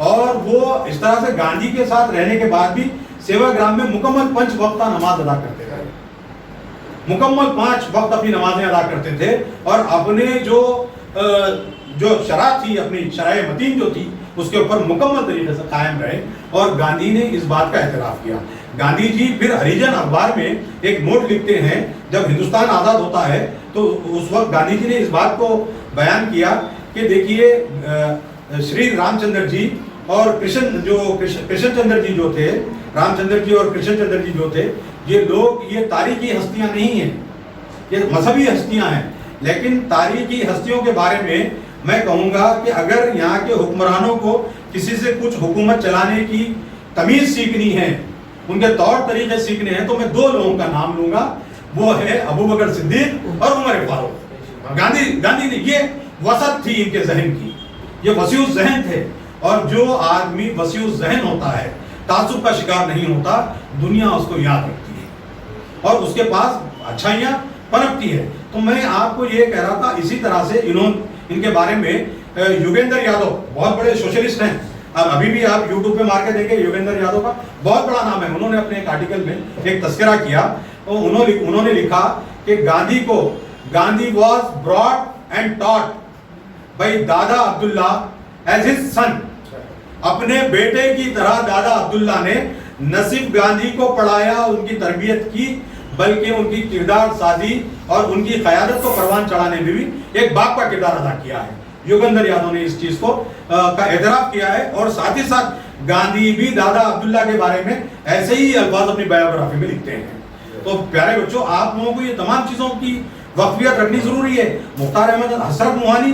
اور وہ اس طرح سے گاندھی کے ساتھ رہنے کے بعد بھی سیوا گرام میں مکمل 5 وقتہ نماز ادا کرتے تھے, مکمل 5 وقت اپنی نمازیں ادا کرتے تھے. اور اپنے جو شرح تھی, اپنی شرح متین جو تھی, اس کے اوپر مکمل طریقے سے قائم رہے. اور گاندھی نے اس بات کا اعتراف کیا. گاندھی جی پھر ہریجن اخبار میں ایک نوٹ لکھتے ہیں, جب ہندوستان آزاد ہوتا ہے تو اس وقت گاندھی جی نے اس بات کو بیان کیا کہ دیکھیے شری رام چندر جی اور کرشن چندر جی جو تھے, رام چندر جی اور کرشن چندر جی جو تھے, یہ لوگ یہ تاریخی ہستیاں نہیں ہیں, یہ مذہبی ہستیاں ہیں. لیکن تاریخی ہستیوں کے بارے میں کہوں گا کہ اگر یہاں کے حکمرانوں کو کسی سے کچھ حکومت چلانے کی تمیز سیکھنی ہے, ان کے طور طریقے سیکھنے ہیں, تو میں 2 لوگوں کا نام لوں گا. وہ ہے ابوبکر صدیق اور عمر فاروق. گاندھی نے یہ وسط تھی ان کے ذہن کی, یہ وسیع الذہن تھے. اور جو آدمی وسیع الذہن ہوتا ہے, تعصب کا شکار نہیں ہوتا, دنیا اس کو یاد رکھتی ہے اور اس کے پاس اچھائیاں پنپتی ہے. تو میں آپ کو یہ کہہ رہا تھا, اسی طرح سے ان کے بارے میں یوگیندر یادو بہت بڑے سوشلسٹ ہیں. ابھی بھی آپ یوٹیوب پہ مار کے دیکھیں, یوگیندر یادو کا بہت بڑا نام ہے. انہوں نے اپنے ایک آرٹیکل میں ایک تذکرہ کیا, انہوں نے لکھا کہ Gandhi was brought and taught by دادا عبداللہ ایز ہز سن. اپنے بیٹے کی طرح دادا عبداللہ نے نہ صرف گاندھی کو پڑھایا, ان کی تربیت کی, بلکہ ان کی کردار سازی اور ان کی قیادت کو پروان چڑھانے میں بھی ایک باپ کا کردار ادا کیا ہے. یوگندر یادو نے اس چیز کو کا اعتراف کیا ہے. اور ساتھ ہی ساتھ گاندھی بھی دادا عبداللہ کے بارے میں ایسے ہی الفاظ اپنی بایوگرافی میں لکھتے ہیں. تو پیارے بچوں, آپ لوگوں کو یہ تمام چیزوں کی وقفیت رکھنی ضروری ہے. مختار احمد حسرت موہانی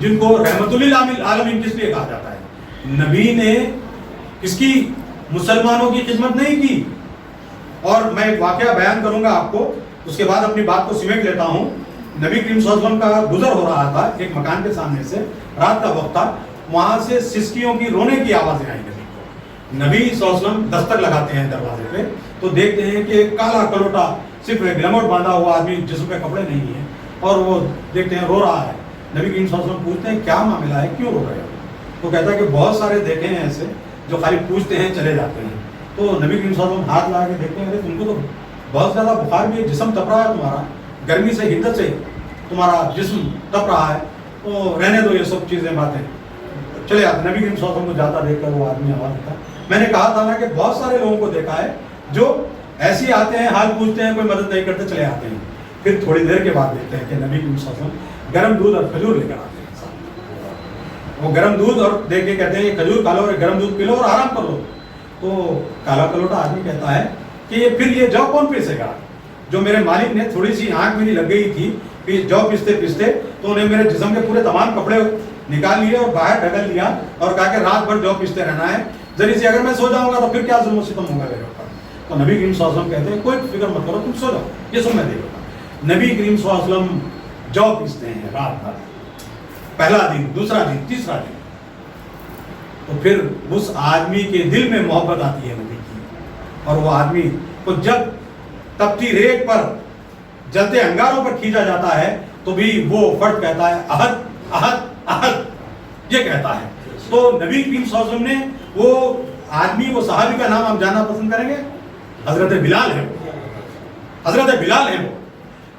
جن کو رحمت للعالمین کس لیے کہا جاتا ہے؟ نبی نے کس کی؟ مسلمانوں کی خدمت نہیں کی. اور میں ایک واقعہ بیان کروں گا آپ کو, اس کے بعد اپنی بات کو سمیٹ لیتا ہوں. نبی کریم صلی اللہ علیہ وسلم کا گزر ہو رہا تھا ایک مکان کے سامنے سے, رات کا وقت تھا, وہاں سے سسکیوں کی رونے کی آوازیں آئی. نبی صلی اللہ علیہ وسلم دستک لگاتے ہیں دروازے پہ, تو دیکھتے ہیں کہ ایک کالا کلوٹا صرف گلمٹ باندھا ہوا آدمی جسم پہ کپڑے نہیں ہیں, اور وہ دیکھتے ہیں رو رہا ہے. نبی کریم صلی اللہ علیہ وسلم پوچھتے ہیں کیا معاملہ ہے, کیوں رو رہے ہو؟ تو کہتا ہے کہ بہت سارے دیکھے ہیں ایسے جو خالی پوچھتے ہیں چلے جاتے ہیں. تو نبی کریم صلی اللہ علیہ وسلم ہاتھ لگا کے دیکھتے ہیں, تم کو تو بہت زیادہ بخار بھی ہے, جسم تپ رہا ہے تمہارا, گرمی سے حدت سے تمہارا جسم تپ رہا ہے, تو رہنے دو یہ سب چیزیں باتیں, چلے آتے. نبی کریم صلی اللہ علیہ وسلم کو جاتا دیکھ کر وہ آدمی آواز دیتا. میں نے کہا تھا نا کہ بہت سارے لوگوں کو دیکھا ہے جو ایسے آتے ہیں, حال پوچھتے ہیں, کوئی مدد نہیں کرتے, چلے آتے ہیں. پھر تھوڑی دیر کے بعد دیکھتے ہیں کہ نبی کریم صلی اللہ علیہ وسلم گرم دودھ اور کھجور لے کر آتے ہیں. وہ گرم دودھ اور دیکھ کے کہتے ہیں یہ کھجور کھا لو اور گرم دودھ پی لو اور آرام کر لو. تو کالا کلوٹا آدمی کہتا ہے کہ پھر یہ جو کون پیسے گا؟ جو میرے مالک نے تھوڑی سی آنکھ میری لگ گئی تھی جو پستے پستے, تو انہیں میرے جسم کے پورے تمام کپڑے نکال لیے اور باہر ڈھکل لیا اور کہا کہ رات بھر جو پستے رہنا ہے, ذری سی اگر میں سو جاؤں گا تو پھر کیا ظلم و ستم ہوگا میرے اوپر. تو نبی کریم صلی اللہ علیہ وسلم کہتے ہیں کوئی فکر مت کرو, تم سو جاؤ, یہ سب میں دیکھ لوں. نبی کریم صلی اللہ علیہ وسلم جو پیستے ہیں رات بھر, پہلا دن, دوسرا دن, تیسرا دن. تو پھر اس آدمی کے دل میں محبت آتی ہے نبی کی, اور وہ آدمی کو جب تپتی ریت پر جلتے انگاروں پر کھینچا جاتا ہے تو بھی وہ فرد کہتا ہے احد احد احد, یہ کہتا ہے. تو نبی کریم صلی اللہ علیہ وسلم نے وہ آدمی, وہ صحابی کا نام ہم جاننا پسند کریں گے, حضرت بلال ہے. حضرت بلال ہے وہ.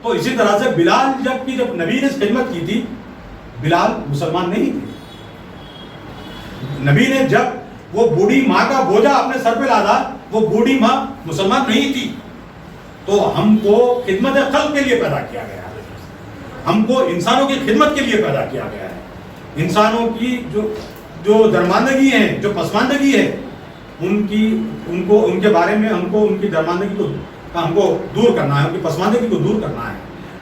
تو اسی طرح سے بلال جب نبی نے خدمت کی تھی, بلال مسلمان نہیں تھے. نبی نے جب وہ بوڑھی ماں کا بوجھا اپنے سر پہ لادا, وہ بوڑھی ماں مسلمان نہیں تھی. تو ہم کو خدمت خلق کے لیے پیدا کیا گیا ہے, ہم کو انسانوں کی خدمت کے لیے پیدا کیا گیا ہے. انسانوں کی جو درماندگی ہے, جو پسماندگی ہے, ان کے بارے میں ہم کو ان کی درماندگی کو ہم کو دور کرنا ہے, ان کی پسماندگی کو دور کرنا ہے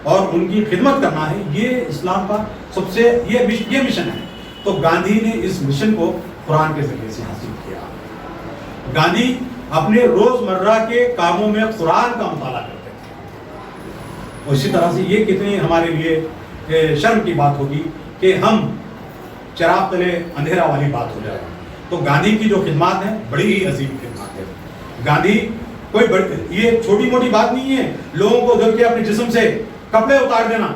اور ان کی خدمت کرنا ہے. یہ اسلام کا سب سے یہ مشن ہے. تو گاندھی نے اس مشن کو قرآن کے ذریعے سے حاصل کیا. گاندھی اپنے روزمرہ کے کاموں میں قرآن کا مطالعہ کرتے تھے. اور اسی طرح سے یہ کتنی ہمارے لیے شرم کی بات ہوگی کہ ہم چراغ تلے اندھیرا والی بات ہو جائے. تو گاندھی کی جو خدمات ہیں بڑی ہی عظیم خدمات ہے. گاندھی کوئی یہ چھوٹی موٹی بات نہیں ہے. لوگوں کو دیکھ کے اپنے جسم سے کپڑے اتار دینا,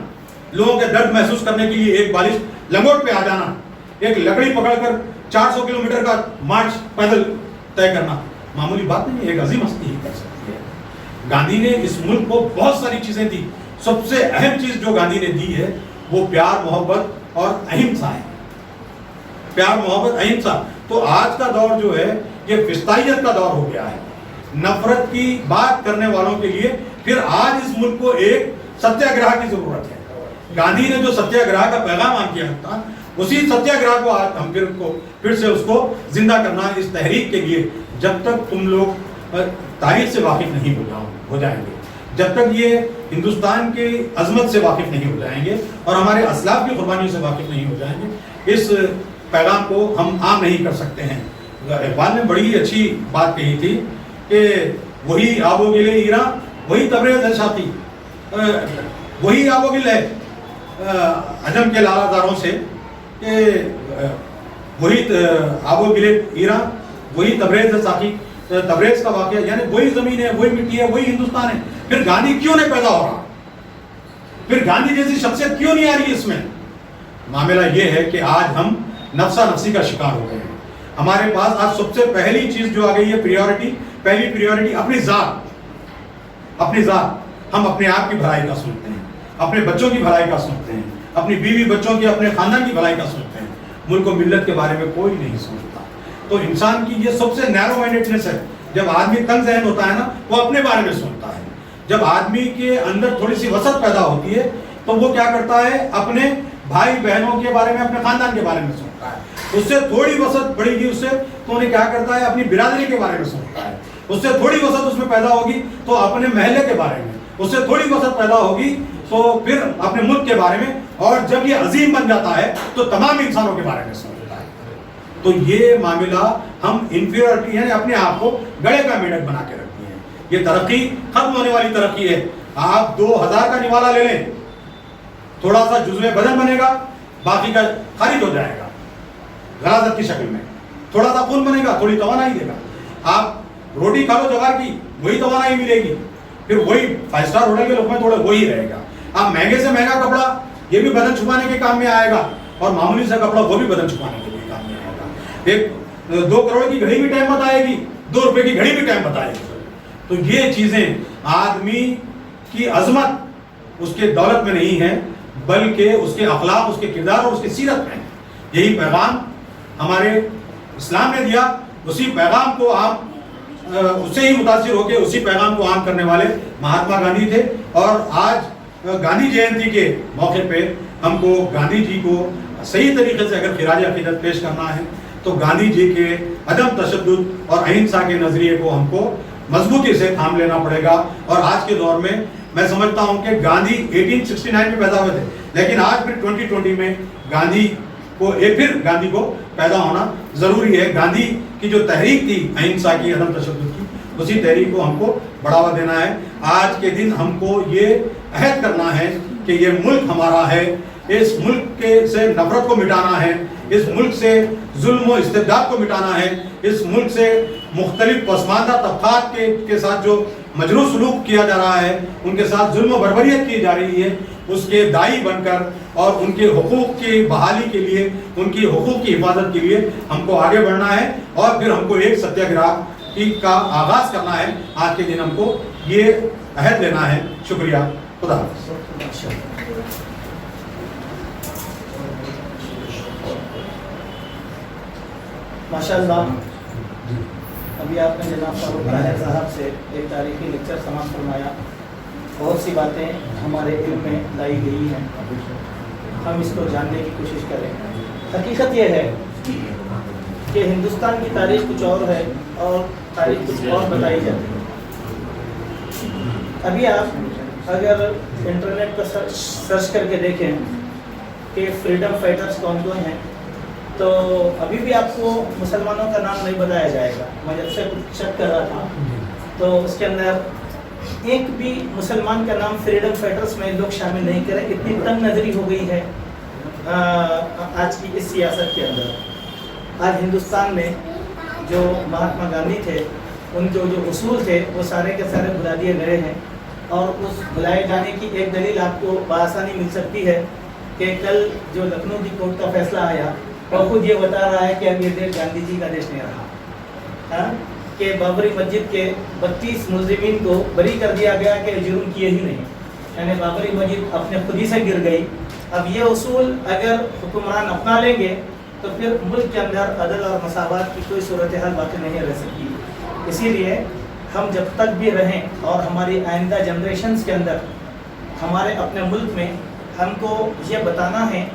لوگوں کے درد محسوس کرنے کے لیے ایک بالش لنگوٹ پہ آ جانا, ایک لکڑی پکڑ کر 400 کلومیٹر کا مارچ پیدل طے کرنا معمولی بات نہیں ہے. ایک عظیم ہستی ہی کر سکتی ہے. گاندھی نے اس ملک کو بہت ساری چیزیں دی. سب سے اہم چیز جو گاندھی نے دی ہے وہ پیار, محبت اور اہمسا ہے. پیار, محبت, اہمسا. تو آج کا دور جو ہے یہ فسطائیت کا دور ہو گیا ہے, نفرت کی بات کرنے والوں کے لیے. پھر آج اس ملک کو ایک ستیہ گرہ کی ضرورت ہے. گاندھی نے جو ستیہ گرہ کا پیغام آن کیا تھا, اسی ستیہ گرہ کو آج ہم پھر سے اس کو زندہ کرنا ہے اس تحریک کے لیے. جب تک تم لوگ تاریخ سے واقف نہیں ہو جائیں گے, جب تک یہ ہندوستان کی عظمت سے واقف نہیں ہو جائیں گے اور ہمارے اسلاف کی قربانیوں سے واقف نہیں ہو جائیں گے, اس پیغام کو ہم عام نہیں کر سکتے ہیں. اقبال نے بڑی اچھی بات کہی تھی کہ وہی آب و گل ایران, وہی تبریز ہے ساتھی, وہی آب و گل ہے عجم کے لالہ داروں سے, کہ وہی آب و گل ایران, وہی تبریز ہے ساتھی. تبریز کا واقعہ یعنی وہی زمین ہے, وہی مٹی ہے, وہی ہندوستان ہے. پھر گاندھی کیوں نہیں پیدا ہو رہا؟ پھر گاندھی جیسی شخصیت کیوں نہیں آ رہی اس میں؟ معاملہ یہ ہے کہ آج ہم نفسا نفسی کا شکار ہو گئے ہیں. ہمارے پاس آج سب سے پہلی چیز جو آ گئی ہے پہلی پریورٹی اپنی ذات. اپنی ذات. ہم اپنے آپ کی بھلائی کا سوچتے ہیں, اپنے بچوں کی بھلائی کا سوچتے ہیں, اپنی بیوی بچوں کی, اپنے خاندان کی بھلائی کا سوچتے ہیں. ملک و ملت کے بارے میں کوئی نہیں سوچتا. تو انسان کی یہ سب سے نیرو مائنڈیڈنس ہے. جب آدمی تنگ ذہن ہوتا ہے نا, وہ اپنے بارے میں سوچتا ہے. جب آدمی کے اندر تھوڑی سی وسعت پیدا ہوتی ہے تو وہ کیا کرتا ہے, اپنے بھائی بہنوں کے بارے میں, اپنے خاندان کے بارے میں سوچتا ہے. اس سے تھوڑی وسعت بڑھے گی اس سے تو انہیں کیا کرتا ہے, اپنی برادری کے بارے میں سوچتا ہے. اس سے تھوڑی وسعت اس میں پیدا ہوگی تو اپنے محلے کے بارے میں, اس سے تھوڑی وسعت پیدا ہوگی تو پھر اپنے ملک کے بارے میں، اور جب یہ عظیم بن جاتا ہے تو تمام انسانوں کے بارے میں سوچتا ہے. تو یہ معاملہ ہم انفیریورٹی یعنی اپنے آپ کو گڑے کا میڈک بنا کے رکھتی ہیں. یہ ترقی ختم ہونے والی ترقی ہے. آپ 2000 کا نوالا لے لیں، تھوڑا سا جزوے بدن بنے گا، باقی کا خارج ہو جائے گا غلاظت کی شکل میں. تھوڑا سا خون بنے گا، تھوڑی توانائی دے گا. آپ روٹی کھا لو جوار کی، وہی توانائی ملے گی، پھر وہی 5 اسٹار ہوٹل کے لقمے تھوڑے وہی رہے گا. آپ مہنگے سے مہنگا کپڑا، یہ بھی بدن چھپانے کے کام میں آئے گا، اور معمولی سا کپڑا وہ بھی بدن چھپانے کے لیے کام میں آئے گا. ایک 2 کروڑ کی گھڑی بھی ٹائم بتائے گی، 2 روپے کی گھڑی بھی ٹائم بتائے گی. تو یہ چیزیں آدمی کی عظمت اس کے دولت میں نہیں ہے، بلکہ اس کے اخلاق، اس کے کردار اور اس کی سیرت میں. یہی پیغام ہمارے اسلام نے دیا. اسی پیغام کو آپ اس سے ہی متاثر ہو کے اسی پیغام کو عام کرنے والے مہاتما گاندھی تھے. اور آج گاندھی جینتی کے موقع پہ ہم کو گاندھی جی کو صحیح طریقے سے اگر خراج عقیدت پیش کرنا ہے تو گاندھی جی کے عدم تشدد اور اہنسا کے نظریے کو ہم کو مضبوطی سے تھام لینا پڑے گا. اور آج کے دور میں سمجھتا ہوں کہ گاندھی 1869 میں پیدا ہوئے تھے، لیکن آج پھر 2020 میں گاندھی کو پیدا ہونا ضروری ہے. گاندھی کی جو تحریک تھی اہنسا کی، عدم تشدد کی، اسی تحریک کو ہم کو بڑھاوا دینا ہے. آج کے دن ہم کو یہ عہد کرنا ہے کہ یہ ملک ہمارا ہے، اس ملک سے نفرت کو مٹانا ہے، اس ملک سے ظلم و استبداد کو مٹانا ہے، اس ملک سے مختلف پسماندہ طبقات کے ساتھ جو مجروح سلوک کیا جا رہا ہے، ان کے ساتھ ظلم و بربریت کی جا رہی ہے، اس کے دائی بن کر اور ان کے حقوق کی بحالی کے لیے، ان کی حقوق کی حفاظت کے لیے ہم کو آگے بڑھنا ہے. اور پھر ہم کو ایک ستیہ گرہ کا آغاز کرنا ہے. آج کے دن ہم کو یہ عہد لینا ہے. شکریہ. خدا حافظ. ماشاء اللہ. ابھی آپ نے جناب فاروق طاہر صاحب سے ایک تاریخی لیکچر سماعت فرمایا. بہت سی باتیں ہمارے علم میں لائی گئی ہیں، ہم اس کو جاننے کی کوشش کریں. حقیقت یہ ہے کہ ہندوستان کی تاریخ کچھ اور ہے اور تاریخ کچھ اور بتائی جاتی ہے. ابھی آپ اگر انٹرنیٹ پر سرچ کر کے دیکھیں کہ فریڈم فائٹرز کون کون ہیں، تو ابھی بھی آپ کو مسلمانوں کا نام نہیں بتایا جائے گا. میں جب سے کچھ چیک کر رہا تھا تو اس کے اندر ایک بھی مسلمان کا نام فریڈم فائٹرز میں لوگ شامل نہیں کریں. اتنی تنگ نظری ہو گئی ہے آج کی اس سیاست کے اندر. آج ہندوستان میں جو مہاتما گاندھی تھے، ان کے جو اصول تھے وہ سارے کے سارے بلا دیے گئے ہیں. اور اس بلائے جانے کی ایک دلیل آپ کو بآسانی مل سکتی ہے کہ کل جو لکھنؤ کی کورٹ کا فیصلہ آیا وہ خود یہ بتا رہا ہے کہ اب یہ دیش گاندھی جی کا دیش نہیں رہا، کہ بابری مسجد کے 32 ملزمین کو بری کر دیا گیا کہ جرم کیے ہی نہیں، یعنی بابری مسجد اپنے خود ہی سے گر گئی. اب یہ اصول اگر حکمران اپنا لیں گے تو پھر ملک کے اندر عدل اور مساوات کی کوئی صورتحال باقی نہیں رہ سکتی. اسی لیے ہم جب تک بھی رہیں اور ہماری آئندہ جنریشنز کے اندر ہمارے اپنے ملک میں ہم کو یہ بتانا ہے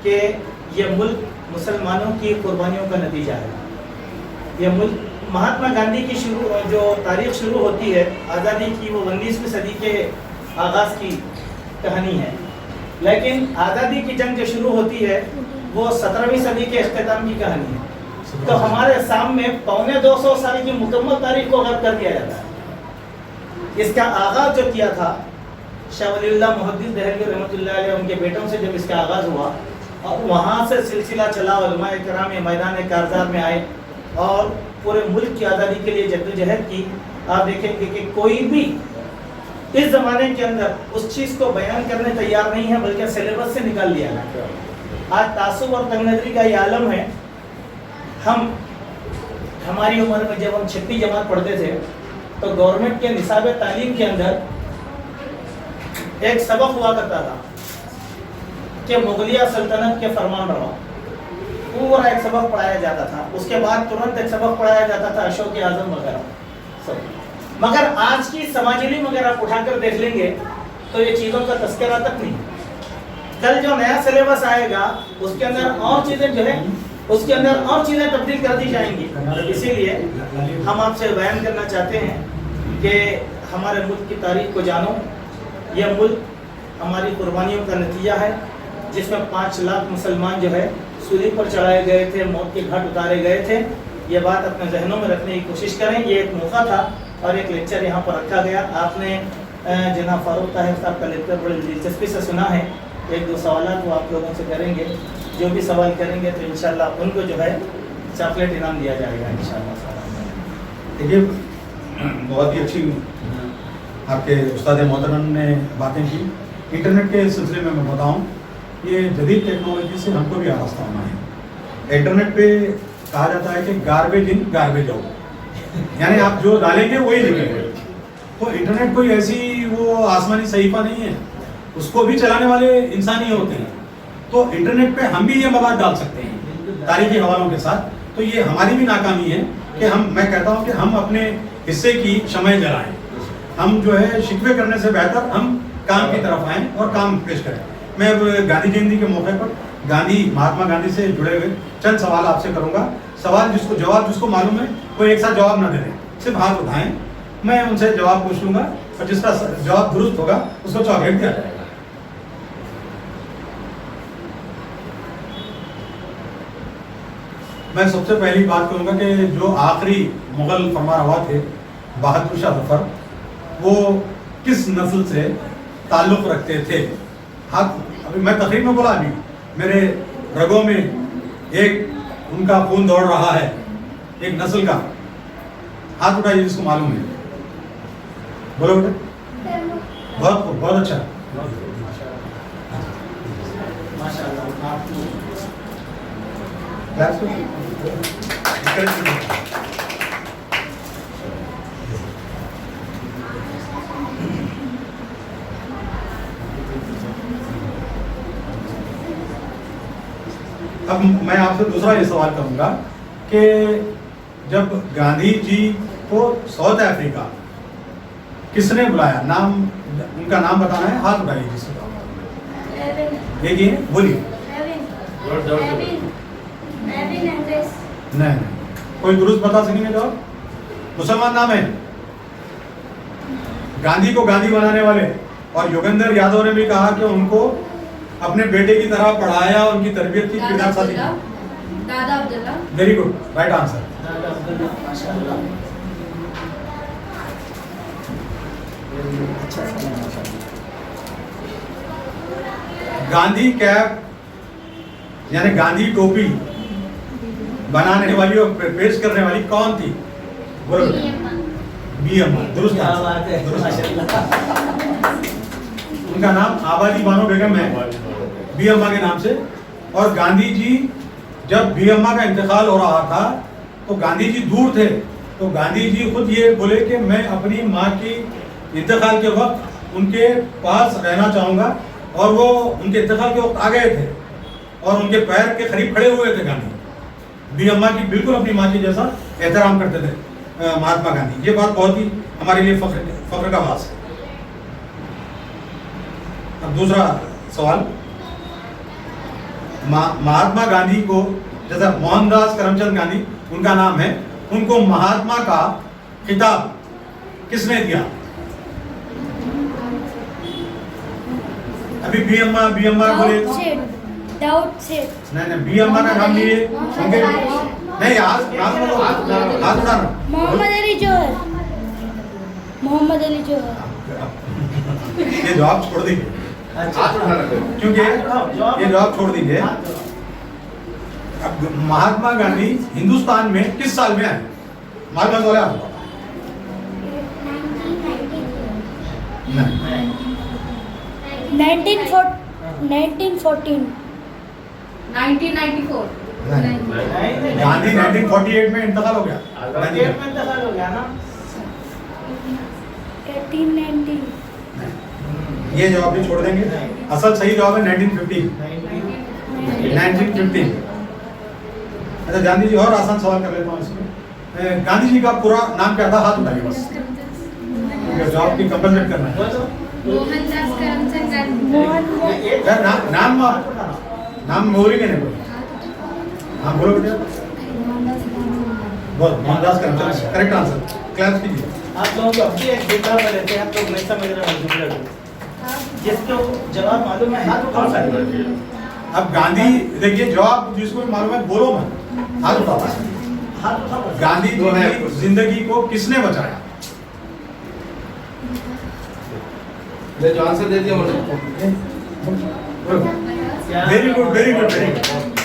کہ یہ ملک مسلمانوں کی قربانیوں کا نتیجہ ہے. یہ ملک مہاتما گاندھی کی جو تاریخ شروع ہوتی ہے آزادی کی، وہ 19ویں صدی کے آغاز کی کہانی ہے، لیکن آزادی کی جنگ جو شروع ہوتی ہے وہ 17ویں صدی کے اختتام کی کہانی ہے. تو ہمارے سامنے 250 سال کی مکمل تاریخ کو غرق کر دیا جاتا ہے. اس کا آغاز جو کیا تھا شاہ ولی اللہ محدث دہلوی رحمۃ اللہ علیہ، ان کے بیٹوں سے جب اس کا آغاز ہوا اور وہاں سے سلسلہ چلا، علماء کرام میدان کارزار میں آئے اور پورے ملک کی آزادی کے لیے جدوجہد کی. آپ دیکھیں گے کہ کوئی بھی اس زمانے کے اندر اس چیز کو بیان کرنے تیار نہیں ہے، بلکہ سلیبس سے نکال لیا ہے. آج تعصب اور تنگ نظری کا یہ عالم ہے. ہماری عمر میں جب ہم 6ویں جماعت پڑھتے تھے تو گورنمنٹ کے نصاب تعلیم کے اندر ایک سبق ہوا کرتا تھا کہ مغلیہ سلطنت کے فرمان روا، پورا ایک سبق پڑھایا جاتا تھا. اس کے بعد ترنت ایک سبق پڑھایا جاتا تھا اشوک اعظم وغیرہ سب. مگر آج کی سماج علم اگر آپ اٹھا کر دیکھ لیں گے تو یہ چیزوں کا تذکرہ تک نہیں. کل جو نیا سلیبس آئے گا اس کے اندر اور چیزیں جو ہے اس کے اندر اور چیزیں تبدیل کر دی جائیں گی. اسی لیے ہم آپ سے بیان کرنا چاہتے ہیں کہ ہمارے ملک کی تاریخ کو جانو. یہ ملک ہماری قربانیوں کا نتیجہ ہے، جس میں 5 لاکھ مسلمان جو ہے سولی پر چڑھائے گئے تھے، موت کے گھاٹ اتارے گئے تھے۔ یہ بات اپنے ذہنوں میں رکھنے کی کوشش کریں۔ یہ ایک موقع تھا اور ایک لیکچر یہاں پر رکھا گیا۔ آپ نے جناب فاروق طاہر صاحب کا لیکچر بڑی دلچسپی سے سنا ہے۔ 1-2 سوالات وہ آپ لوگوں سے کریں گے، جو بھی سوال کریں گے تو انشاءاللہ ان کو جو ہے چاکلیٹ انعام دیا جائے گا انشاءاللہ۔ دیکھیے بہت ہی اچھی آپ کے استاد محترم نے باتیں کی۔ انٹرنیٹ کے سلسلے میں بتاؤں، یہ جدید ٹیکنالوجی سے ہم کو بھی آراستہ ہونا ہے۔ انٹرنیٹ پہ کہا جاتا ہے کہ گاربیج ان گاربیج آؤٹ، یعنی آپ جو ڈالیں گے وہی لکھیں گے۔ تو انٹرنیٹ کوئی ایسی وہ آسمانی صحیفہ نہیں ہے، اس کو بھی چلانے والے انسان ہی ہوتے ہیں۔ تو انٹرنیٹ پہ ہم بھی یہ مواد ڈال سکتے ہیں تاریخی حوالوں کے ساتھ۔ تو یہ ہماری بھی ناکامی ہے کہ میں کہتا ہوں کہ ہم اپنے حصے کی شمع جلائیں۔ ہم جو ہے شکوے کرنے سے بہتر ہم کام کی طرف آئیں اور کام پیش کریں۔ میں اب گاندھی جینتی کے موقع پر مہاتما گاندھی سے جڑے ہوئے چند سوال آپ سے کروں گا۔ سوال جس کو معلوم ہے وہ ایک ساتھ جواب نہ دے دیں، صرف ہاتھ اٹھائیں، میں ان سے جواب پوچھ لوں گا اور جس کا جواب درست ہوگا اس کو چاکلیٹ دیا جائے گا۔ میں سب سے پہلی بات کروں گا کہ جو آخری مغل فرمانروا تھے بہادر شاہ ظفر، وہ کس نسل سے تعلق رکھتے تھے؟ ابھی میں تقریب میں بولا، ابھی میرے رگوں میں ایک ان کا خون دوڑ رہا ہے، ایک نسل کا۔ ہاتھ اٹھائیے جس کو معلوم ہے، بولو بیٹا۔ بہت اچھا، ماشاءاللہ۔ آپ اب میں آپ سے دوسرا یہ سوال کروں گا کہ جب گاندھی جی کو ساؤتھ افریقہ کس نے بلایا؟ نام، ان کا نام بتانا ہے، ہاتھ اٹھائیے جس کا دیکھیے، بولیے۔ نہیں، کوئی درست بتا سکیں گے جواب؟ مسلمان نام ہے۔ گاندھی کو گاندھی بنانے والے، اور یوگیندر یادو نے بھی کہا کہ ان کو اپنے بیٹے کی طرح پڑھایا، ان کی تربیت کی، کردار سازی کی۔ دادا Abdullah. Very good, right answer. دادا عبداللہ، ماشاءاللہ۔ اچھا سوال، ماشاءاللہ۔ گاندھی کیپ یعنی گاندھی ٹوپی بنانے والی اور پیش کرنے والی کون تھی؟ بولو۔ بی اما، درست کیا آنسر، بات ہے، درست آنسر۔ ماشاءاللہ۔ ان کا نام آبادی بانو بیگم ہے، بی اما کے نام سے۔ اور گاندھی جی جب بی اما کا انتقال ہو رہا تھا تو گاندھی جی دور تھے، تو گاندھی جی خود یہ بولے کہ میں اپنی ماں کی انتقال کے وقت ان کے پاس رہنا چاہوں گا، اور وہ ان کے انتقال کے وقت آ گئے تھے اور ان کے پیر کے قریب کھڑے ہوئے تھے۔ گاندھی بی اما کی بالکل اپنی ماں کی جیسا احترام کرتے تھے مہاتما گاندھی۔ یہ بات بہت ہی ہمارے لیے فخر کا باعث ہے۔ اب دوسرا سوال، مہاتما گاندھی کو، جیسا موہن داس کرم چند گاندھی ان کا نام ہے، ان کو مہاتما کا خطاب کس نے دیا؟ ابھی بی اما بولے، نہیں بی اما کا نام لیے ان کے، نہیں ہاتھ اٹھانا۔ محمد علی جوہر۔ یہ جواب چھوڑ دیجیے، کیونکہ یہ جواب چھوڑ دیجیے۔ اب مہاتما گاندھی ہندوستان میں کس سال میں آئے؟ معلومات ہو رہا ہے؟ 1994۔ گاندھی 1948 میں انتقال ہو گیا۔ میں انتقال ہو گیا نا۔ 1890۔ یہ جواب بھی چھوڑ دیں گے، اصل صحیح جواب ہے 1915۔ 1915۔ اچھا گاندھی جی، اور آسان سوال کر لیتا ہوں اس میں، گاندھی جی کا پورا نام کیا تھا؟ ہاتھ اٹھائیے بس، کیونکہ جواب کی کمپنسیٹ کرنا ہے۔ موہن داس کرم چند گاندھی۔ نام بولیں گے نہیں بولے؟ ہاں بولو بیٹا، بول۔ موہن داس کرم چند، کریکٹ آنسر، کلیپ کیجیے۔ آپ لوگوں کو ابھی ایک دیکھا میں رہتے ہیں، آپ لوگ نہیں سمجھ رہے ہیں۔ جس کو جواب معلوم ہے ہاتھ اٹھا سکتے ہیں. اب گاندھی دیکھیے جواب جس کو معلوم ہے بولو مت ہاتھ اٹھاؤ. ہاتھ اٹھا گاندھی جی کی زندگی کو کس نے بچایا؟ جو آنسر دے دیا very good very good very good.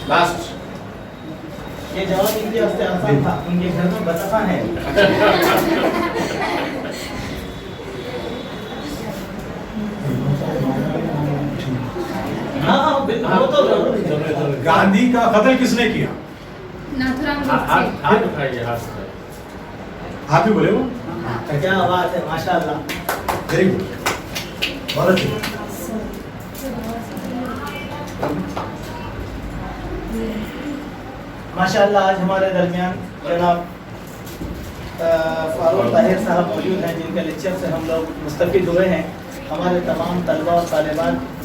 Last. یہ جواب ان کے واسطے آسان تھا. ان کے گھر میں بطخاں ہیں. ہاں وہ تو گاندھی کا قتل کس نے کیا؟ ناتھورام ہاتھ اٹھائیے ہاتھ. آپ ہی بولے وہ. کیا آواز ہے ماشاء اللہ. ویری گڈ بہت اچھی. ماشاء اللہ آج ہمارے درمیان جناب فاروق طاہر صاحب موجود ہیں جن کے لیکچر سے ہم لوگ مستفید ہوئے ہیں. ہمارے تمام طلبہ اور طالبات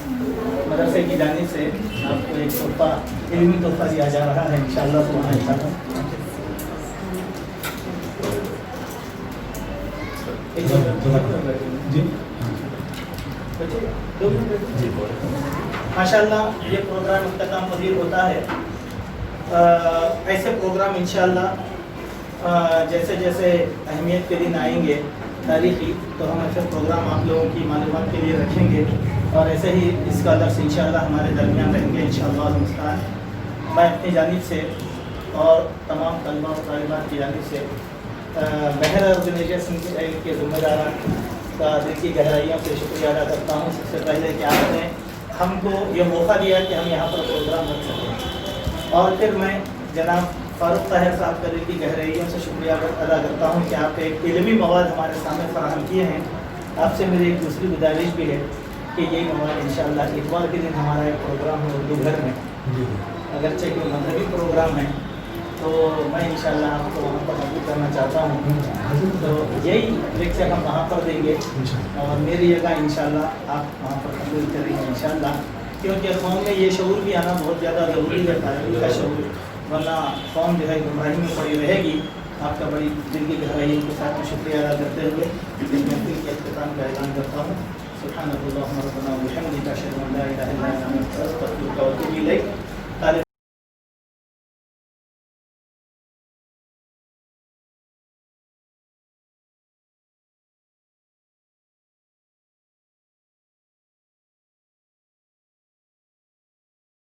مدرسے کی جانب سے آپ کو ایک تحفہ علمی تحفہ دیا جا رہا ہے انشاءاللہ سبحانہ تعالیٰ. جی ماشاء اللہ یہ پروگرام اختتام پذیر ہوتا ہے. ایسے پروگرام انشاءاللہ جیسے جیسے اہمیت کے دن آئیں گے تاریخی تو ہم ایسے پروگرام آپ لوگوں کی معلومات کے لیے رکھیں گے اور ایسے ہی اس کا درس انشاءاللہ ہمارے درمیان رہیں گے انشاءاللہ المستعان. میں اپنی جانب سے اور تمام طلبہ و طالبات کی جانب سے بہر آرگنائزیشن کے ذمہ داران کا دل کی گہرائیوں سے شکریہ ادا کرتا ہوں. سب سے پہلے کہ آپ نے ہم کو یہ موقع دیا کہ ہم یہاں پر پروگرام رکھ سکیں. اور پھر میں جناب فاروق طاہر صاحب کا دل کی گہرائیوں سے شکریہ ادا کرتا ہوں کہ آپ ایک علمی مواد ہمارے سامنے فراہم کیے ہیں. آپ سے میری ایک دوسری گزارش بھی ہے کہ یہی مواد انشاءاللہ اتوار کے دن ہمارا ایک پروگرام ہے اردو گھر میں. اگرچہ کہ مذہبی پروگرام ہے تو میں انشاءاللہ آپ کو وہاں پر موجود کرنا چاہتا ہوں. تو یہی لیکچر ہم وہاں پر دیں گے اور میری جگہ انشاءاللہ آپ وہاں پر قبول کریں گے انشاءاللہ. کیونکہ قوم میں یہ شعور بھی آنا بہت زیادہ ضروری ہے تعلیم کا شعور. ورنہ قوم جو ہے گمراہی میں پڑی رہے گی. آپ کا بڑی دل کی گہرائی کے ساتھ میں شکریہ ادا کرتے ہوئے اس محفل کے اختتام کا اعلان کرتا ہوں. سبحانک اللہم ربنا و بحمدک اشہد ان لا الہ الا انت استغفرک و اتوب الیک.